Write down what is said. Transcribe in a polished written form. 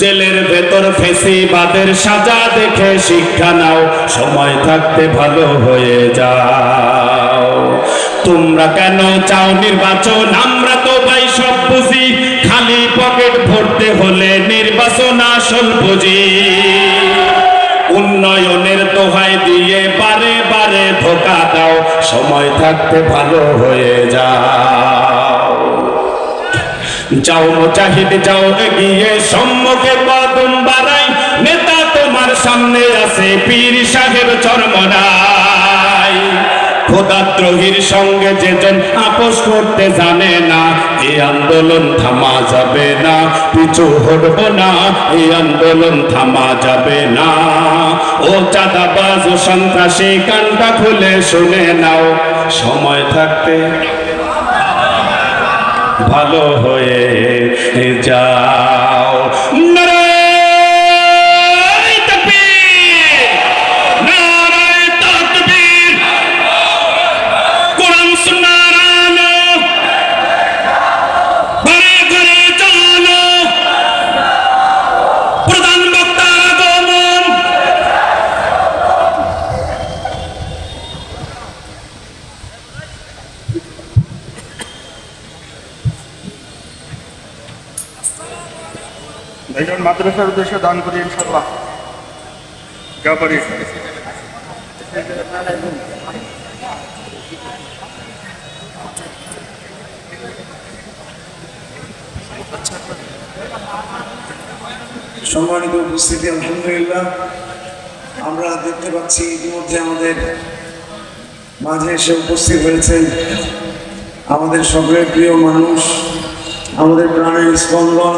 জেলের ভেতর ফেসিবাদের সাজা দেখে শিক্ষা নাও, সময় থাকতে ভালো হয়ে যাও। তোমরা কেন চাও নির্বাচন? আমরা তো ভাই সব বুঝি, খালি পকেট ভরতে হলে নির্বাচন আসল বুঝি। উন্নয়নের দোহাই দিয়ে বারে বারে ধোঁকা দাও, সময় থাকতে ভালো হয়ে যাও। যাও মুজাহিদ যাও এগিয়ে, সম্মুখে কদম বাড়াই, নেতা তোমার সামনে আছে, পীর সাহেব চরমনাই। খোদাদ্রোহীর সঙ্গে যেজন আপোষ করতে জানে না, এই আন্দোলন থামা যাবে না, পিছু হটব না, এই আন্দোলন থামা যাবে না। ও চাঁদাবাজ ও সন্ত্রাসী, কানটা খুলে শুনে নাও, সময় থাকতে ভালো হয়ে যাও। নারায়ে তাকবীর, নারায়ে তাকবীর, কোরআন সুন্নাহর আলো ঘরে ঘরে চলো, প্রধান বক্তার আগমন। ভাইজান মাদ্রাসার উদ্দেশ্যে দান করি ইনশাআল্লাহ। যা পারি। সম্মানিত উপস্থিতি, আলহামদুলিল্লাহ আমরা দেখতে পাচ্ছি ইতিমধ্যে আমাদের মাঝে এসে উপস্থিত হয়েছেন আমাদের সকলের প্রিয় মানুষ, আমাদের প্রাণের স্পন্দন,